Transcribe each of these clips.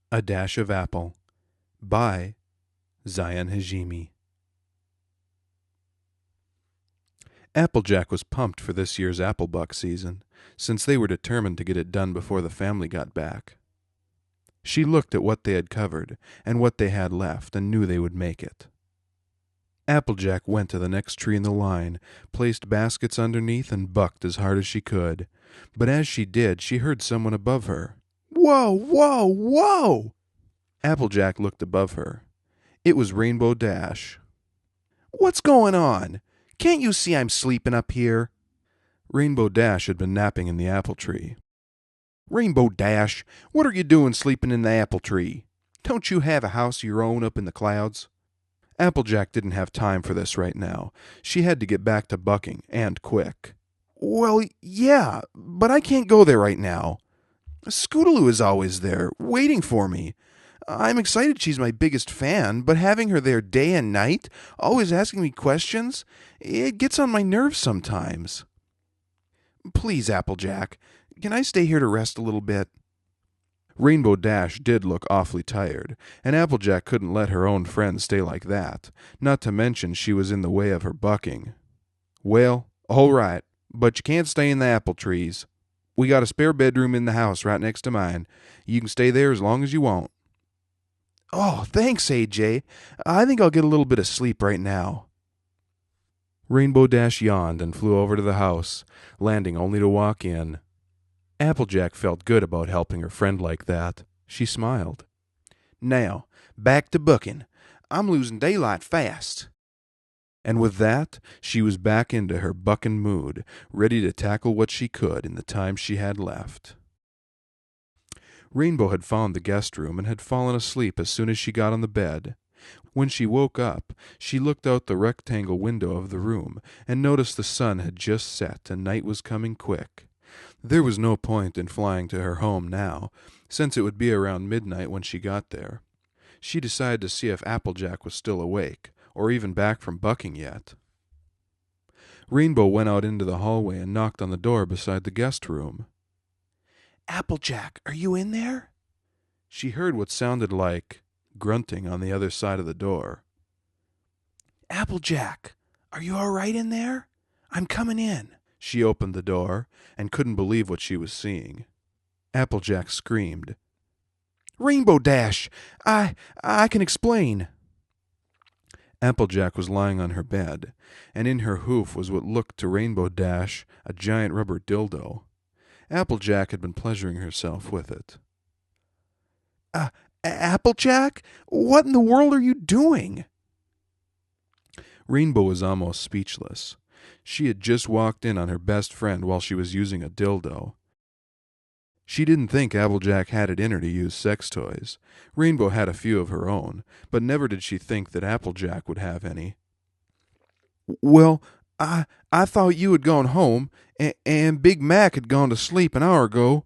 A Dash of Apple by ZiyanHajimi. Applejack was pumped for this year's applebuck season, since they were determined to get it done before the family got back. She looked at what they had covered and what they had left and knew they would make it. Applejack went to the next tree in the line, placed baskets underneath, and bucked as hard as she could. But as she did, she heard someone above her. "Whoa, whoa, whoa!" Applejack looked above her. It was Rainbow Dash. "What's going on? Can't you see I'm sleeping up here?" Rainbow Dash had been napping in the apple tree. "Rainbow Dash, what are you doing sleeping in the apple tree? Don't you have a house of your own up in the clouds?" Applejack didn't have time for this right now. She had to get back to bucking, and quick. "Well, yeah, but I can't go there right now. Scootaloo is always there, waiting for me. I'm excited she's my biggest fan, but having her there day and night, always asking me questions, it gets on my nerves sometimes. Please, Applejack, can I stay here to rest a little bit?" Rainbow Dash did look awfully tired, and Applejack couldn't let her own friend stay like that, not to mention she was in the way of her bucking. "Well, all right, but you can't stay in the apple trees. We got a spare bedroom in the house right next to mine. You can stay there as long as you want." "Oh, thanks, AJ. I think I'll get a little bit of sleep right now." Rainbow Dash yawned and flew over to the house, landing only to walk in. Applejack felt good about helping her friend like that. She smiled. "Now, back to bucking. I'm losing daylight fast." And with that, she was back into her bucking mood, ready to tackle what she could in the time she had left. Rainbow had found the guest room and had fallen asleep as soon as she got on the bed. When she woke up, she looked out the rectangle window of the room and noticed the sun had just set and night was coming quick. There was no point in flying to her home now, since it would be around midnight when she got there. She decided to see if Applejack was still awake, or even back from bucking yet. Rainbow went out into the hallway and knocked on the door beside the guest room. "Applejack, are you in there?" She heard what sounded like grunting on the other side of the door. "Applejack, are you all right in there? I'm coming in." She opened the door and couldn't believe what she was seeing. Applejack screamed. "Rainbow Dash, I can explain." Applejack was lying on her bed, and in her hoof was what looked to Rainbow Dash a giant rubber dildo. Applejack had been pleasuring herself with it. Applejack? What in the world are you doing?" Rainbow was almost speechless. She had just walked in on her best friend while she was using a dildo. She didn't think Applejack had it in her to use sex toys. Rainbow had a few of her own, but never did she think that Applejack would have any. "Well, I thought you had gone home, and Big Mac had gone to sleep an hour ago."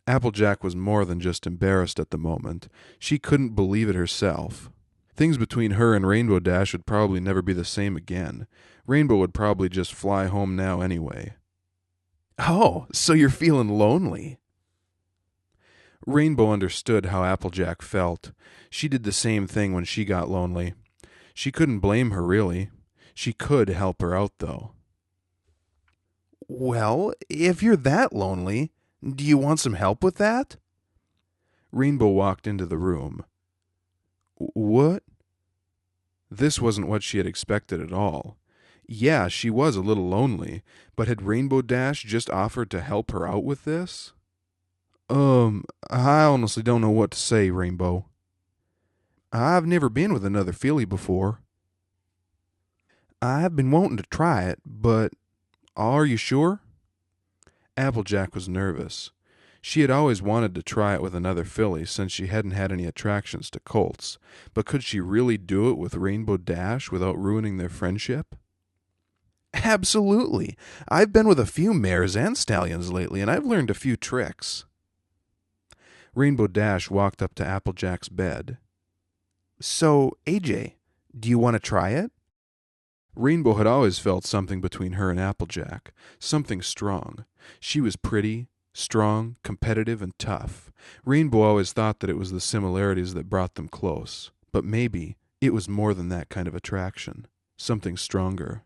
Applejack was more than just embarrassed at the moment. She couldn't believe it herself. Things between her and Rainbow Dash would probably never be the same again. Rainbow would probably just fly home now anyway. "Oh, so you're feeling lonely." Rainbow understood how Applejack felt. She did the same thing when she got lonely. She couldn't blame her, really. She could help her out, though. "Well, if you're that lonely, do you want some help with that?" Rainbow walked into the room. "What?" This wasn't what she had expected at all. Yeah, she was a little lonely, but had Rainbow Dash just offered to help her out with this? I honestly don't know what to say, Rainbow. I've never been with another filly before. I've been wanting to try it, but are you sure?" Applejack was nervous. She had always wanted to try it with another filly since she hadn't had any attractions to colts, but could she really do it with Rainbow Dash without ruining their friendship? "Absolutely. I've been with a few mares and stallions lately, and I've learned a few tricks." Rainbow Dash walked up to Applejack's bed. "So, AJ, do you want to try it?" Rainbow had always felt something between her and Applejack, something strong. She was pretty, Strong, competitive, and tough. Rainbow always thought that it was the similarities that brought them close, but maybe it was more than that kind of attraction. Something stronger.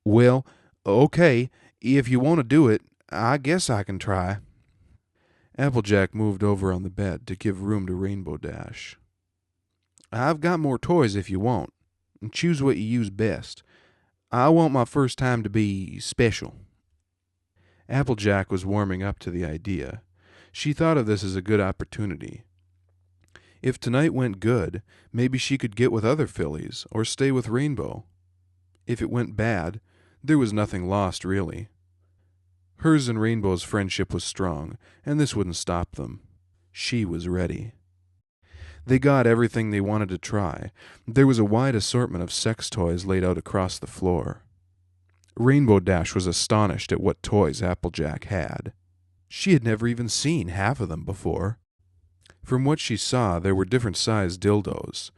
Well, okay, if you want to do it, I guess I can try. Applejack moved over on the bed to give room to Rainbow Dash. I've got more toys if you want. Choose what you use best. I want my first time to be special. Applejack was warming up to the idea. She thought of this as a good opportunity. If tonight went good, maybe she could get with other fillies or stay with Rainbow. If it went bad, there was nothing lost, really. Hers and Rainbow's friendship was strong, and this wouldn't stop them. She was ready. They got everything they wanted to try. There was a wide assortment of sex toys laid out across the floor. Rainbow Dash was astonished at what toys Applejack had. She had never even seen half of them before. From what she saw, there were different sized dildos.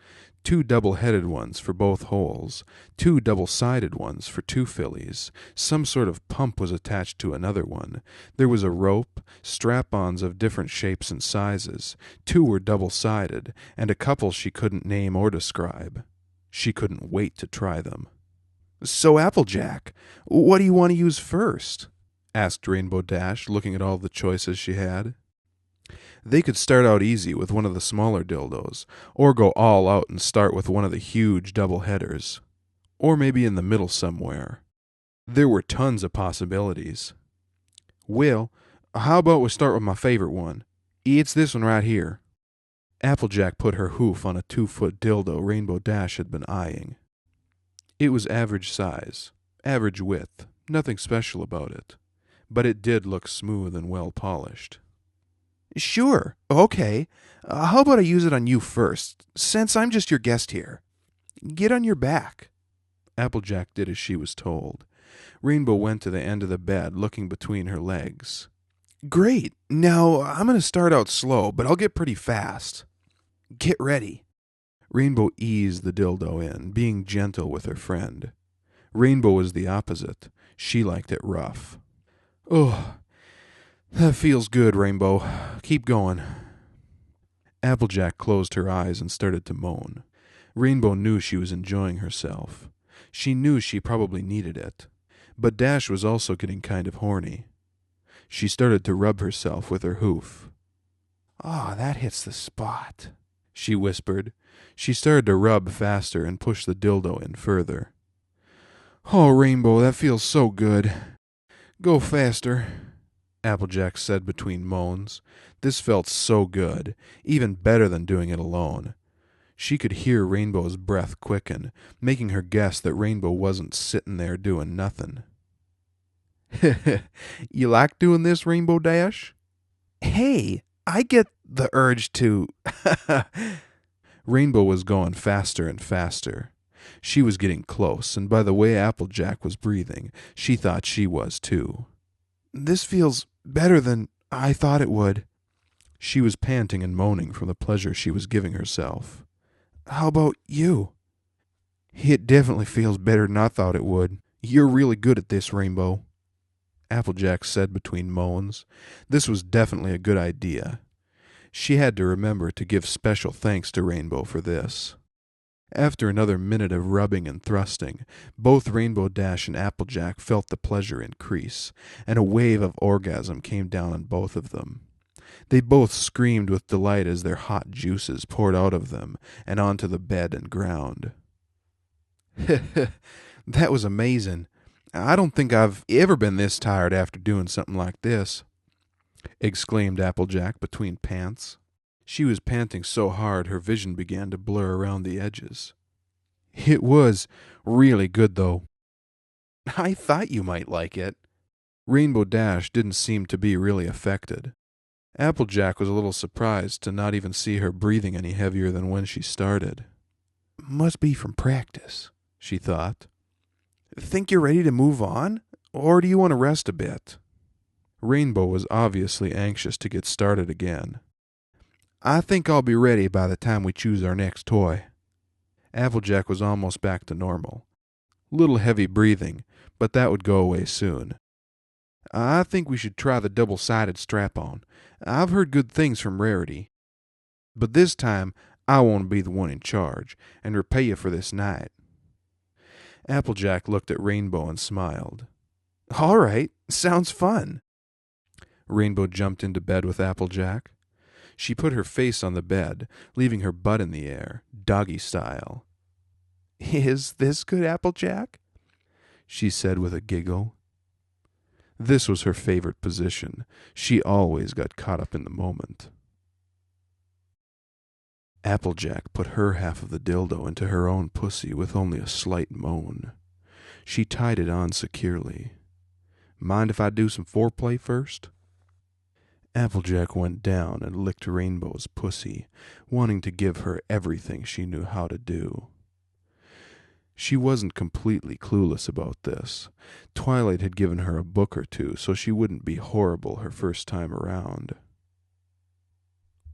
2 double-headed ones for both holes, 2 double-sided ones for 2 fillies. Some sort of pump was attached to another one. There was a rope, strap-ons of different shapes and sizes. 2 were double-sided, and a couple she couldn't name or describe. She couldn't wait to try them. "So, Applejack, what do you want to use first?" asked Rainbow Dash, looking at all the choices she had. They could start out easy with one of the smaller dildos, or go all out and start with one of the huge double-headers. Or maybe in the middle somewhere. There were tons of possibilities. "Well, how about we start with my favorite one? It's this one right here." Applejack put her hoof on a 2-foot dildo Rainbow Dash had been eyeing. It was average size, average width, nothing special about it. But it did look smooth and well polished. "Sure, okay. How about I use it on you first, since I'm just your guest here? Get on your back." Applejack did as she was told. Rainbow went to the end of the bed, looking between her legs. "Great. Now, I'm going to start out slow, but I'll get pretty fast. Get ready." Rainbow eased the dildo in, being gentle with her friend. Rainbow was the opposite. She liked it rough. "Oh, that feels good, Rainbow. Keep going." Applejack closed her eyes and started to moan. Rainbow knew she was enjoying herself. She knew she probably needed it. But Dash was also getting kind of horny. She started to rub herself with her hoof. "Ah, that hits the spot," she whispered. She started to rub faster and push the dildo in further. "Oh, Rainbow, that feels so good. Go faster," Applejack said between moans. This felt so good, even better than doing it alone. She could hear Rainbow's breath quicken, making her guess that Rainbow wasn't sitting there doing nothing. "You like doing this, Rainbow Dash?" "Hey, I get the urge to..." Rainbow was going faster and faster. She was getting close, and by the way Applejack was breathing, she thought she was too. "This feels better than I thought it would." She was panting and moaning from the pleasure she was giving herself. "How about you?" "It definitely feels better than I thought it would. You're really good at this, Rainbow," Applejack said between moans. This was definitely a good idea. She had to remember to give special thanks to Rainbow for this. After another minute of rubbing and thrusting, both Rainbow Dash and Applejack felt the pleasure increase, and a wave of orgasm came down on both of them. They both screamed with delight as their hot juices poured out of them and onto the bed and ground. "That was amazing. I don't think I've ever been this tired after doing something like this," exclaimed Applejack between pants. She was panting so hard her vision began to blur around the edges. "It was really good, though." "I thought you might like it." Rainbow Dash didn't seem to be really affected. Applejack was a little surprised to not even see her breathing any heavier than when she started. "Must be from practice," she thought. "Think you're ready to move on? Or do you want to rest a bit?" Rainbow was obviously anxious to get started again. "I think I'll be ready by the time we choose our next toy." Applejack was almost back to normal. Little heavy breathing, but that would go away soon. I think we should try the double-sided strap-on. I've heard good things from Rarity. But this time, I want to be the one in charge and repay you for this night." Applejack looked at Rainbow and smiled. "All right, sounds fun." Rainbow jumped into bed with Applejack. She put her face on the bed, leaving her butt in the air, doggy style. "Is this good, Applejack?" she said with a giggle. This was her favorite position. She always got caught up in the moment. Applejack put her half of the dildo into her own pussy with only a slight moan. She tied it on securely. "Mind if I do some foreplay first?" Applejack went down and licked Rainbow's pussy, wanting to give her everything she knew how to do. She wasn't completely clueless about this. Twilight had given her a book or two so she wouldn't be horrible her first time around.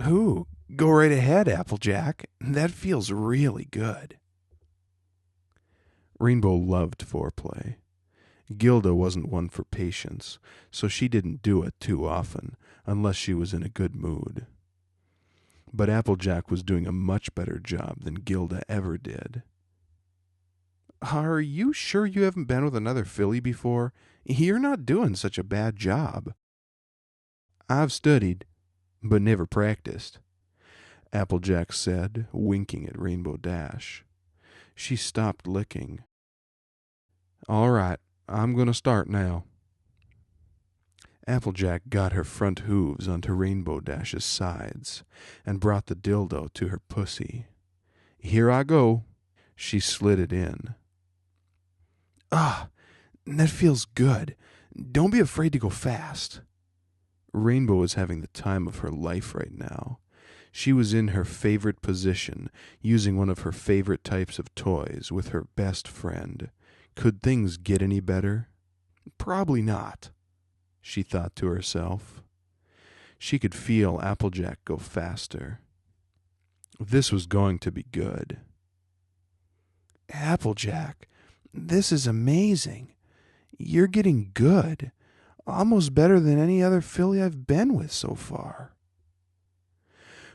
"Ooh, go right ahead, Applejack. That feels really good." Rainbow loved foreplay. Gilda wasn't one for patience, so she didn't do it too often, unless she was in a good mood. But Applejack was doing a much better job than Gilda ever did. "Are you sure you haven't been with another filly before? You're not doing such a bad job." "I've studied, but never practiced," Applejack said, winking at Rainbow Dash. She stopped licking. "All right, I'm going to start now." Applejack got her front hooves onto Rainbow Dash's sides and brought the dildo to her pussy. "Here I go." She slid it in. "Ah, that feels good. Don't be afraid to go fast." Rainbow was having the time of her life right now. She was in her favorite position, using one of her favorite types of toys with her best friend. Could things get any better? Probably not, she thought to herself. She could feel Applejack go faster. This was going to be good. "Applejack, this is amazing. You're getting good. Almost better than any other filly I've been with so far."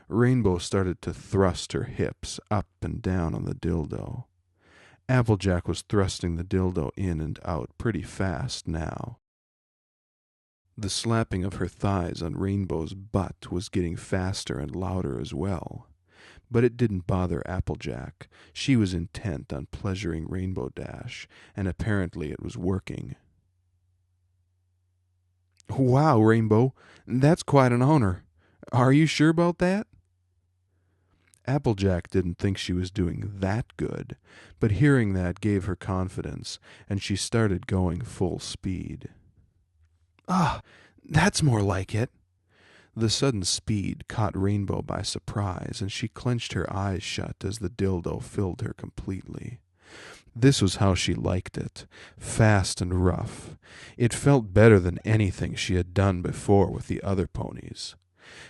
Rainbow started to thrust her hips up and down on the dildo. Applejack was thrusting the dildo in and out pretty fast now. The slapping of her thighs on Rainbow's butt was getting faster and louder as well. But it didn't bother Applejack. She was intent on pleasuring Rainbow Dash, and apparently it was working. "Wow, Rainbow, that's quite an honor. Are you sure about that?" Applejack didn't think she was doing that good, but hearing that gave her confidence, and she started going full speed. "Ah, that's more like it." The sudden speed caught Rainbow by surprise, and she clenched her eyes shut as the dildo filled her completely. This was how she liked it, fast and rough. It felt better than anything she had done before with the other ponies.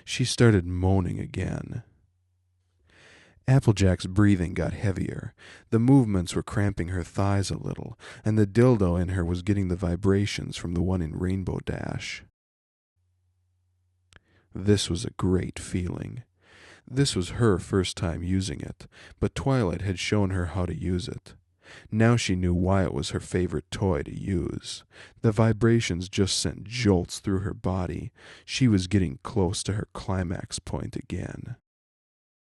She started moaning again. Applejack's breathing got heavier. The movements were cramping her thighs a little, and the dildo in her was getting the vibrations from the one in Rainbow Dash. This was a great feeling. This was her first time using it, but Twilight had shown her how to use it. Now she knew why it was her favorite toy to use. The vibrations just sent jolts through her body. She was getting close to her climax point again.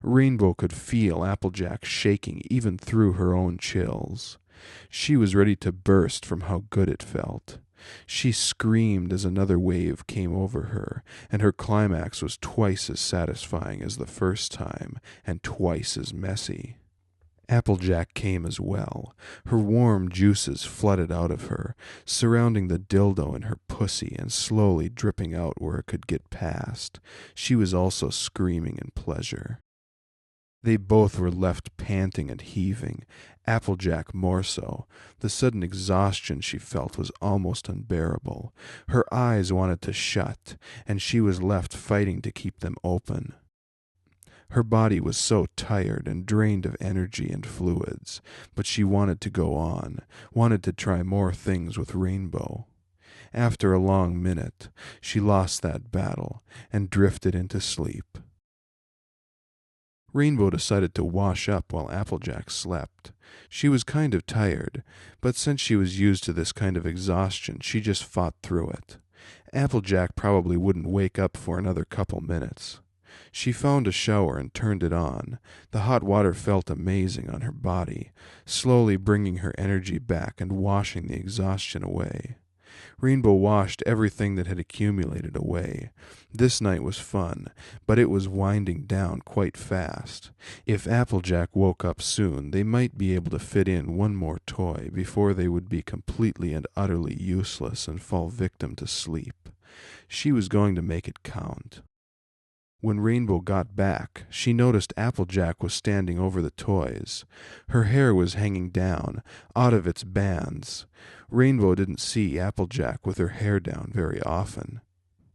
Rainbow could feel Applejack shaking even through her own chills. She was ready to burst from how good it felt. She screamed as another wave came over her, and her climax was twice as satisfying as the first time, and twice as messy. Applejack came as well. Her warm juices flooded out of her, surrounding the dildo in her pussy and slowly dripping out where it could get past. She was also screaming in pleasure. They both were left panting and heaving, Applejack more so. The sudden exhaustion she felt was almost unbearable. Her eyes wanted to shut, and she was left fighting to keep them open. Her body was so tired and drained of energy and fluids, but she wanted to go on, wanted to try more things with Rainbow. After a long minute, she lost that battle and drifted into sleep. Rainbow decided to wash up while Applejack slept. She was kind of tired, but since she was used to this kind of exhaustion, she just fought through it. Applejack probably wouldn't wake up for another couple minutes. She found a shower and turned it on. The hot water felt amazing on her body, slowly bringing her energy back and washing the exhaustion away. Rainbow washed everything that had accumulated away. This night was fun, but it was winding down quite fast. If Applejack woke up soon, they might be able to fit in one more toy before they would be completely and utterly useless and fall victim to sleep. She was going to make it count. When Rainbow got back, she noticed Applejack was standing over the toys. Her hair was hanging down, out of its bands. Rainbow didn't see Applejack with her hair down very often.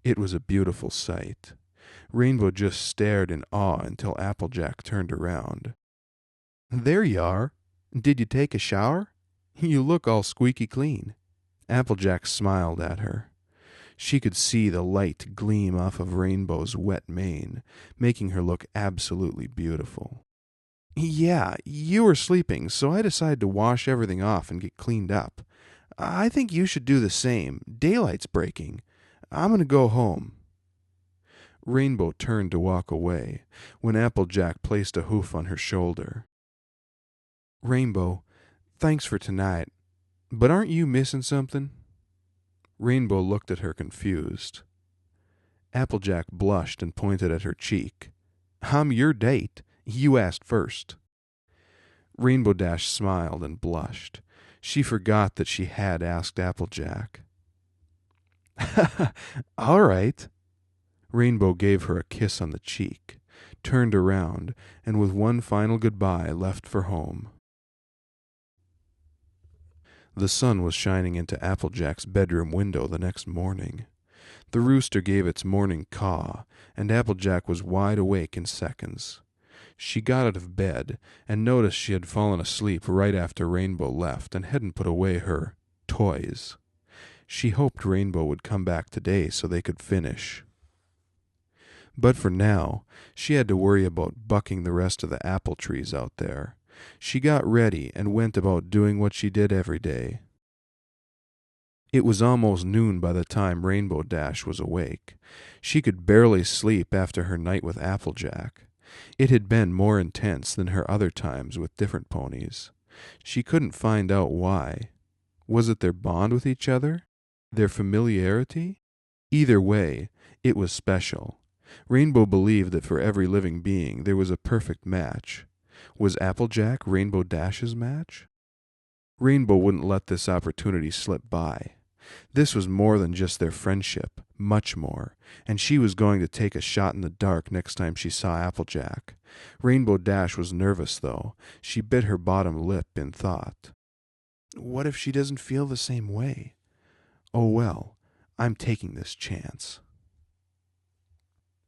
It was a beautiful sight. Rainbow just stared in awe until Applejack turned around. "There you are. Did you take a shower? You look all squeaky clean." Applejack smiled at her. She could see the light gleam off of Rainbow's wet mane, making her look absolutely beautiful. "Yeah, you were sleeping, so I decided to wash everything off and get cleaned up. I think you should do the same. Daylight's breaking. I'm going to go home." Rainbow turned to walk away when Applejack placed a hoof on her shoulder. "Rainbow, thanks for tonight, but aren't you missing something?" Rainbow looked at her confused. Applejack blushed and pointed at her cheek. "I'm your date. You asked first." Rainbowdash smiled and blushed. She forgot that she had asked Applejack. "All right." Rainbow gave her a kiss on the cheek, turned around, and with one final goodbye left for home. The sun was shining into Applejack's bedroom window the next morning. The rooster gave its morning caw, and Applejack was wide awake in seconds. She got out of bed and noticed she had fallen asleep right after Rainbow left and hadn't put away her toys. She hoped Rainbow would come back today so they could finish. But for now, she had to worry about bucking the rest of the apple trees out there. She got ready and went about doing what she did every day. It was almost noon by the time Rainbow Dash was awake. She could barely sleep after her night with Applejack. It had been more intense than her other times with different ponies. She couldn't find out why. Was it their bond with each other? Their familiarity? Either way, it was special. Rainbow believed that for every living being there was a perfect match. Was Applejack Rainbow Dash's match? Rainbow wouldn't let this opportunity slip by. This was more than just their friendship, much more, and she was going to take a shot in the dark next time she saw Applejack. Rainbow Dash was nervous, though. She bit her bottom lip in thought. What if she doesn't feel the same way? Oh well, I'm taking this chance.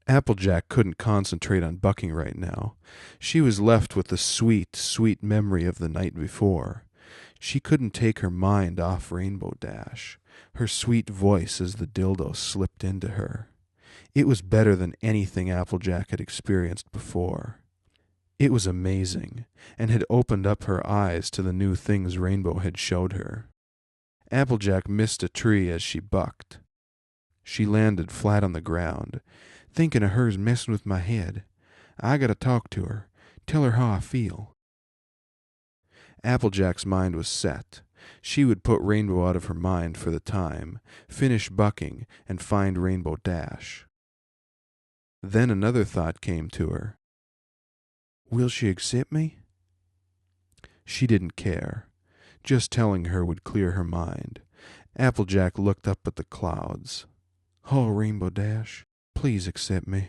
Applejack couldn't concentrate on bucking right now. She was left with the sweet, sweet memory of the night before. She couldn't take her mind off Rainbow Dash, her sweet voice as the dildo slipped into her. It was better than anything Applejack had experienced before. It was amazing, and had opened up her eyes to the new things Rainbow had showed her. Applejack missed a tree as she bucked. She landed flat on the ground. Thinking of her's messing with my head. I gotta talk to her, tell her how I feel. Applejack's mind was set. She would put Rainbow out of her mind for the time, finish bucking, and find Rainbow Dash. Then another thought came to her. Will she accept me? She didn't care. Just telling her would clear her mind. Applejack looked up at the clouds. Oh, Rainbow Dash, please accept me.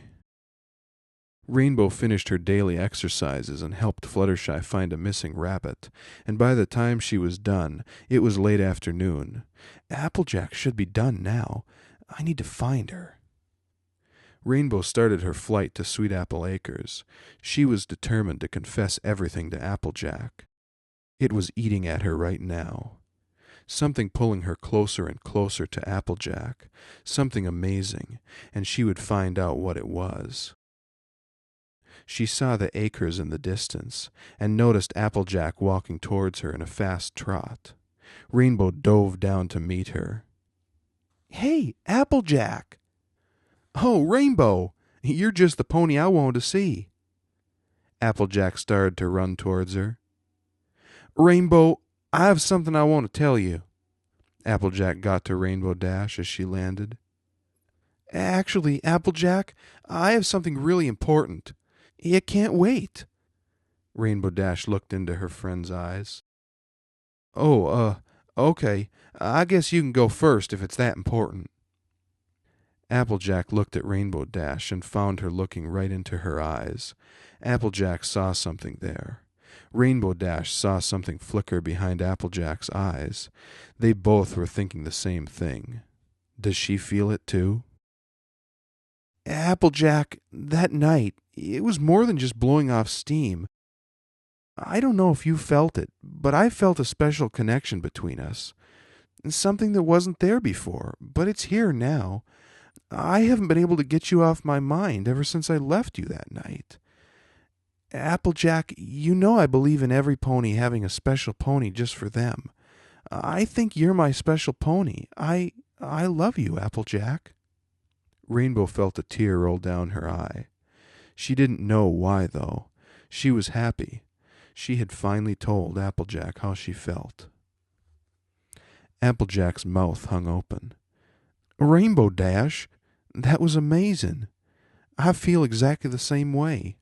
Rainbow finished her daily exercises and helped Fluttershy find a missing rabbit, and by the time she was done, it was late afternoon. Applejack should be done now. I need to find her. Rainbow started her flight to Sweet Apple Acres. She was determined to confess everything to Applejack. It was eating at her right now. something pulling her closer and closer to Applejack, something amazing, and she would find out what it was. She saw the acres in the distance, and noticed Applejack walking towards her in a fast trot. Rainbow dove down to meet her. "Hey, Applejack!" "Oh, Rainbow! You're just the pony I wanted to see." Applejack started to run towards her. "Rainbow, I have something I want to tell you." Applejack got to Rainbow Dash as she landed. "Actually, Applejack, I have something really important. It can't wait." Rainbow Dash looked into her friend's eyes. "Oh, okay. I guess you can go first if it's that important." Applejack looked at Rainbow Dash and found her looking right into her eyes. Applejack saw something there. Rainbow Dash saw something flicker behind Applejack's eyes. They both were thinking the same thing. Does she feel it too? "Applejack, that night, it was more than just blowing off steam. I don't know if you felt it, but I felt a special connection between us. Something that wasn't there before, but it's here now. I haven't been able to get you off my mind ever since I left you that night. Applejack, you know I believe in every pony having a special pony just for them. I think you're my special pony. I love you, Applejack." Rainbow felt a tear roll down her eye. She didn't know why, though. She was happy. She had finally told Applejack how she felt. Applejack's mouth hung open. "Rainbow Dash, that was amazing. I feel exactly the same way.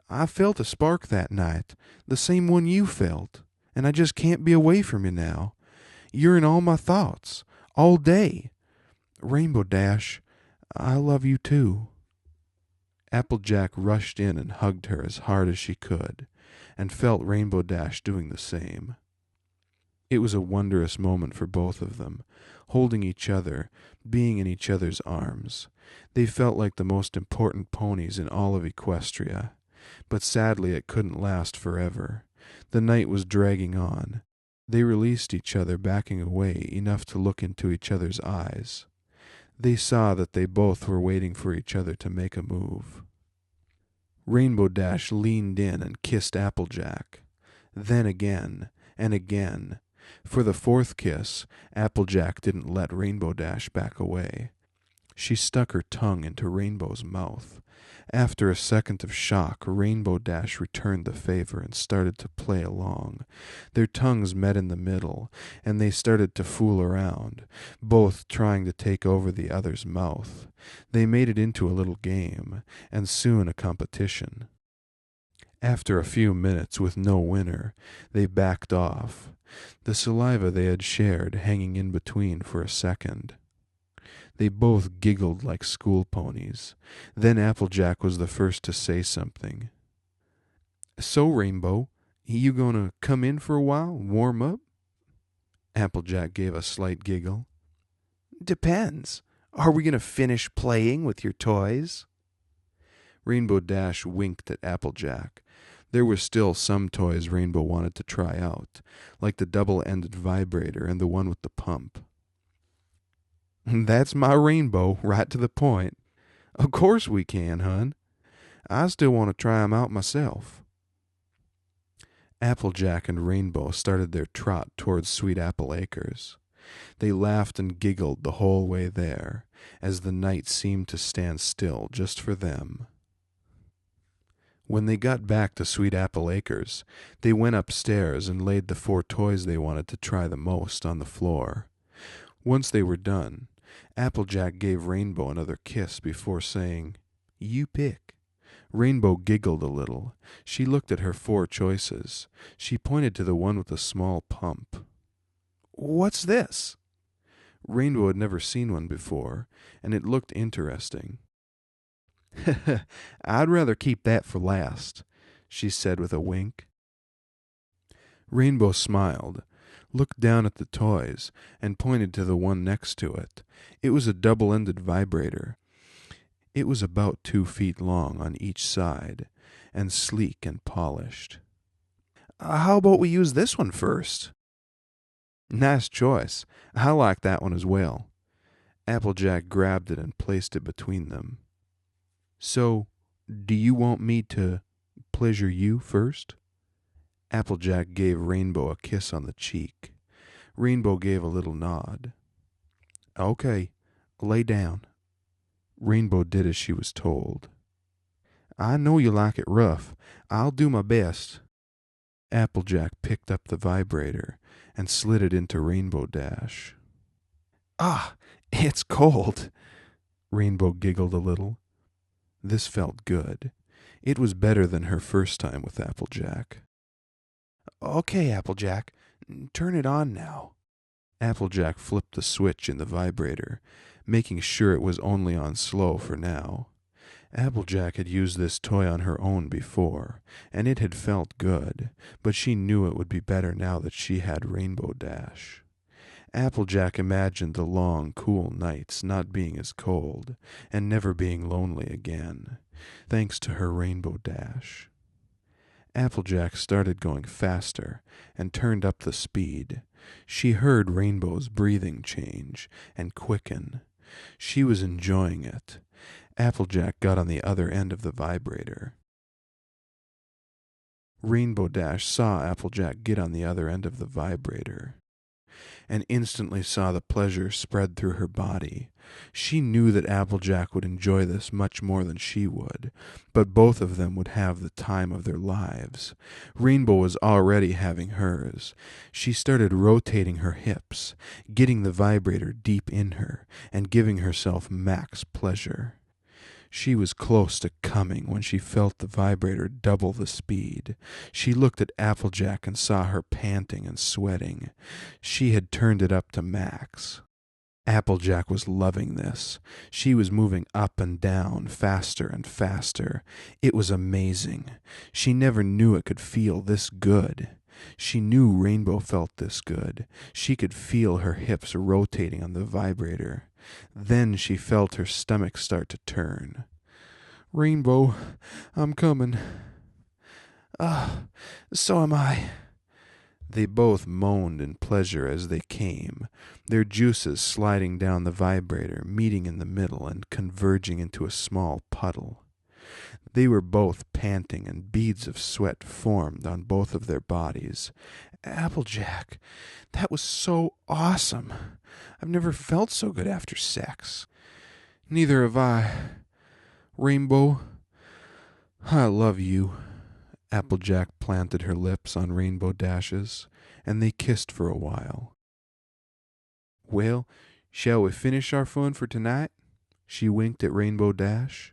I felt a spark that night, the same one you felt, and I just can't be away from you now. You're in all my thoughts, all day. Rainbow Dash, I love you too." Applejack rushed in and hugged her as hard as she could, and felt Rainbow Dash doing the same. It was a wondrous moment for both of them, holding each other, being in each other's arms. They felt like the most important ponies in all of Equestria. But sadly it couldn't last forever. The night was dragging on. They released each other, backing away enough to look into each other's eyes. They saw that they both were waiting for each other to make a move. Rainbow Dash leaned in and kissed Applejack. Then again, and again. For the fourth kiss, Applejack didn't let Rainbow Dash back away. She stuck her tongue into Rainbow's mouth. After a second of shock, Rainbow Dash returned the favor and started to play along. Their tongues met in the middle, and they started to fool around, both trying to take over the other's mouth. They made it into a little game, and soon a competition. After a few minutes with no winner, they backed off, the saliva they had shared hanging in between for a second. They both giggled like school ponies. Then Applejack was the first to say something. "So, Rainbow, you gonna come in for a while, warm up?" Applejack gave a slight giggle. "Depends. Are we gonna finish playing with your toys?" Rainbow Dash winked at Applejack. There were still some toys Rainbow wanted to try out, like the double-ended vibrator and the one with the pump. "That's my Rainbow, right to the point. Of course we can, hun. I still want to try 'em out myself." Applejack and Rainbow started their trot towards Sweet Apple Acres. They laughed and giggled the whole way there, as the night seemed to stand still just for them. When they got back to Sweet Apple Acres, they went upstairs and laid the 4 toys they wanted to try the most on the floor. Once they were done, Applejack gave Rainbow another kiss before saying, "You pick." Rainbow giggled a little. She looked at her 4 choices. She pointed to the one with the small pump. "What's this?" Rainbow had never seen one before, and it looked interesting. "I'd rather keep that for last," she said with a wink. Rainbow smiled, looked down at the toys, and pointed to the one next to it. It was a double-ended vibrator. It was about 2 feet long on each side, and sleek and polished. "How about we use this one first?" Nice choice. I like that one as well. Applejack grabbed it and placed it between them. So, do you want me to pleasure you first? Applejack gave Rainbow a kiss on the cheek. Rainbow gave a little nod. Okay, lay down. Rainbow did as she was told. I know you like it rough. I'll do my best. Applejack picked up the vibrator and slid it into Rainbow Dash. Ah, it's cold. Rainbow giggled a little. This felt good. It was better than her first time with Applejack. Okay, Applejack, turn it on now. Applejack flipped the switch in the vibrator, making sure it was only on slow for now. Applejack had used this toy on her own before, and it had felt good, but she knew it would be better now that she had Rainbow Dash. Applejack imagined the long, cool nights not being as cold, and never being lonely again, thanks to her Rainbow Dash. Applejack started going faster and turned up the speed. She heard Rainbow's breathing change and quicken. She was enjoying it. Applejack got on the other end of the vibrator. Rainbow Dash saw Applejack get on the other end of the vibrator and instantly saw the pleasure spread through her body. She knew that Applejack would enjoy this much more than she would, but both of them would have the time of their lives. Rainbow was already having hers. She started rotating her hips, getting the vibrator deep in her, and giving herself max pleasure. She was close to coming when she felt the vibrator double the speed. She looked at Applejack and saw her panting and sweating. She had turned it up to max. Applejack was loving this. She was moving up and down, faster and faster. It was amazing. She never knew it could feel this good. She knew Rainbow felt this good. She could feel her hips rotating on the vibrator. Then she felt her stomach start to turn. Rainbow, I'm coming. So am I. They both moaned in pleasure as they came, their juices sliding down the vibrator, meeting in the middle and converging into a small puddle. They were both panting, and beads of sweat formed on both of their bodies. Applejack, that was so awesome. I've never felt so good after sex. Neither have I. Rainbow, I love you. Applejack planted her lips on Rainbow Dash's, and they kissed for a while. Well, shall we finish our fun for tonight? She winked at Rainbow Dash.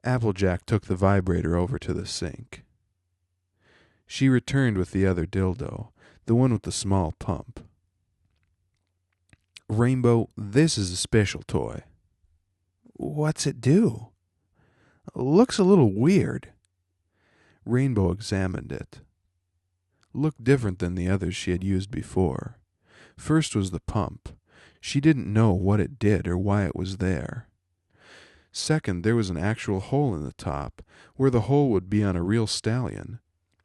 Applejack took the vibrator over to the sink. She returned with the other dildo, the one with the small pump. Rainbow, this is a special toy. What's it do? Looks a little weird. Rainbow examined it. Looked different than the others she had used before. First was the pump. She didn't know what it did or why it was there. Second, there was an actual hole in the top, where the hole would be on a real stallion.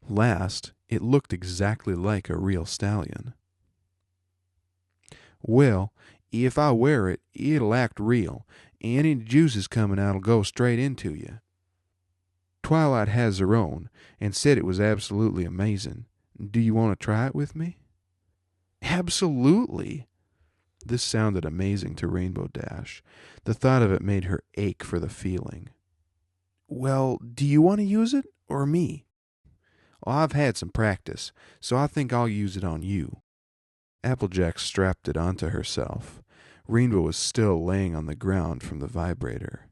Last, it looked exactly like a real stallion. Well, if I wear it, it'll act real. Any juices coming out'll go straight into you. Twilight has her own, and said it was absolutely amazing. Do you want to try it with me? Absolutely. This sounded amazing to Rainbow Dash. The thought of it made her ache for the feeling. Well, do you want to use it, or me? Well, I've had some practice, so I think I'll use it on you. Applejack strapped it onto herself. Rainbow was still laying on the ground from the vibrator.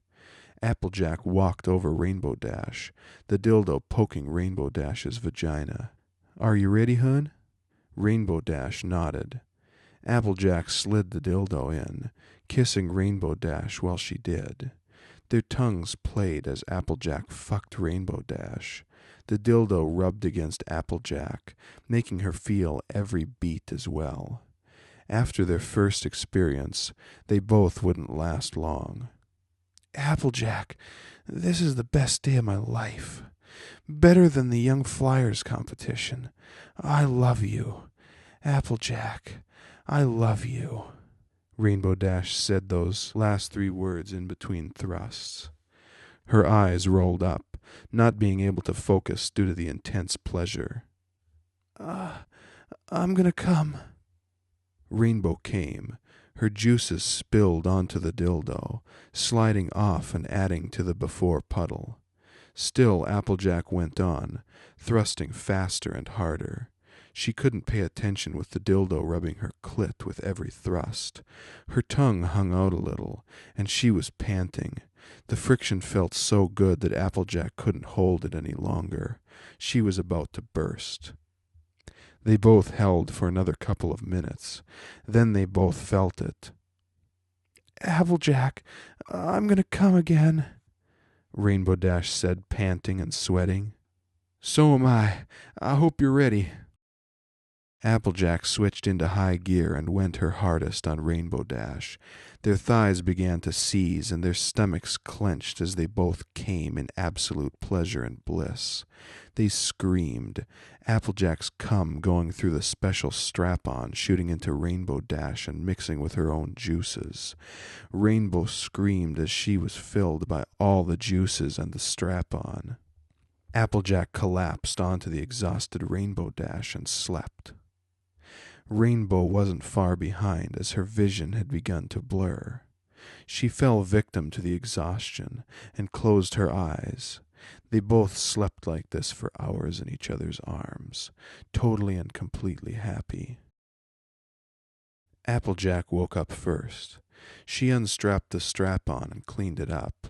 Applejack walked over Rainbow Dash, the dildo poking Rainbow Dash's vagina. Are you ready, hun? Rainbow Dash nodded. Applejack slid the dildo in, kissing Rainbow Dash while she did. Their tongues played as Applejack fucked Rainbow Dash. The dildo rubbed against Applejack, making her feel every beat as well. After their first experience, they both wouldn't last long. Applejack, this is the best day of my life. Better than the Young Flyers competition. I love you. Applejack, I love you. Rainbow Dash said those last 3 words in between thrusts. Her eyes rolled up, not being able to focus due to the intense pleasure. I'm gonna come. Rainbow came. Her juices spilled onto the dildo, sliding off and adding to the before puddle. Still Applejack went on, thrusting faster and harder. She couldn't pay attention with the dildo rubbing her clit with every thrust. Her tongue hung out a little, and she was panting. The friction felt so good that Applejack couldn't hold it any longer. She was about to burst. They both held for another couple of minutes. Then they both felt it. Applejack, I'm gonna come again, Rainbow Dash said, panting and sweating. So am I. I hope you're ready. Applejack switched into high gear and went her hardest on Rainbow Dash. Their thighs began to seize and their stomachs clenched as they both came in absolute pleasure and bliss. They screamed, Applejack's cum going through the special strap-on, shooting into Rainbow Dash and mixing with her own juices. Rainbow screamed as she was filled by all the juices and the strap-on. Applejack collapsed onto the exhausted Rainbow Dash and slept. Rainbow wasn't far behind as her vision had begun to blur. She fell victim to the exhaustion and closed her eyes. They both slept like this for hours in each other's arms, totally and completely happy. Applejack woke up first. She unstrapped the strap-on and cleaned it up.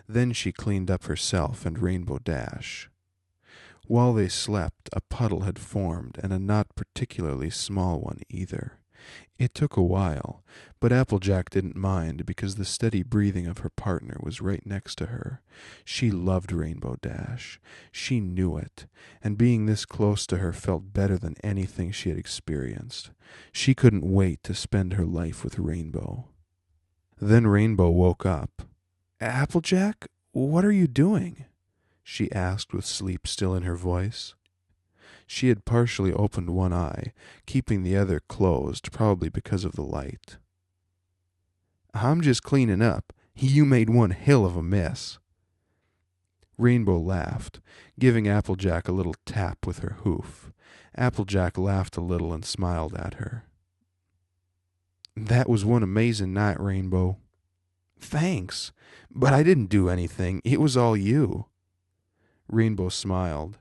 Then she cleaned up herself and Rainbow Dash. While they slept, a puddle had formed, and a not particularly small one either. It took a while, but Applejack didn't mind because the steady breathing of her partner was right next to her. She loved Rainbow Dash. She knew it, and being this close to her felt better than anything she had experienced. She couldn't wait to spend her life with Rainbow. Then Rainbow woke up. Applejack, what are you doing? She asked with sleep still in her voice. She had partially opened one eye, keeping the other closed, probably because of the light. I'm just cleaning up. You made one hell of a mess. Rainbow laughed, giving Applejack a little tap with her hoof. Applejack laughed a little and smiled at her. That was one amazing night, Rainbow. Thanks, but I didn't do anything. It was all you. Rainbow smiled.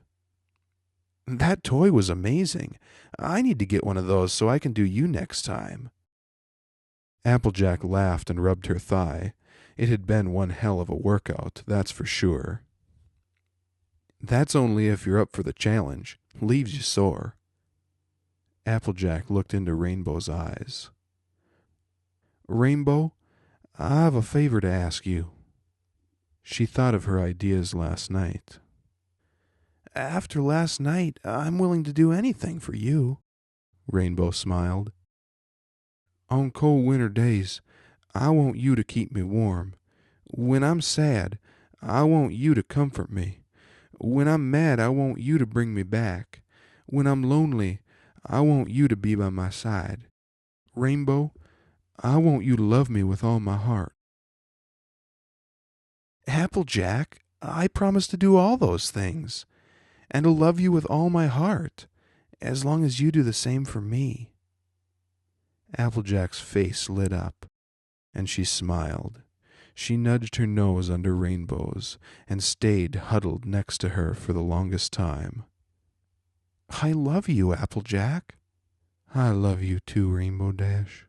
That toy was amazing. I need to get one of those so I can do you next time. Applejack laughed and rubbed her thigh. It had been one hell of a workout, that's for sure. That's only if you're up for the challenge. Leaves you sore. Applejack looked into Rainbow's eyes. Rainbow, I have a favor to ask you. She thought of her ideas last night. After last night, I'm willing to do anything for you, Rainbow smiled. On cold winter days, I want you to keep me warm. When I'm sad, I want you to comfort me. When I'm mad, I want you to bring me back. When I'm lonely, I want you to be by my side. Rainbow, I want you to love me with all my heart. Applejack, I promise to do all those things, and to love you with all my heart, as long as you do the same for me. Applejack's face lit up, and she smiled. She nudged her nose under Rainbow's and stayed huddled next to her for the longest time. I love you, Applejack. I love you too, Rainbow Dash.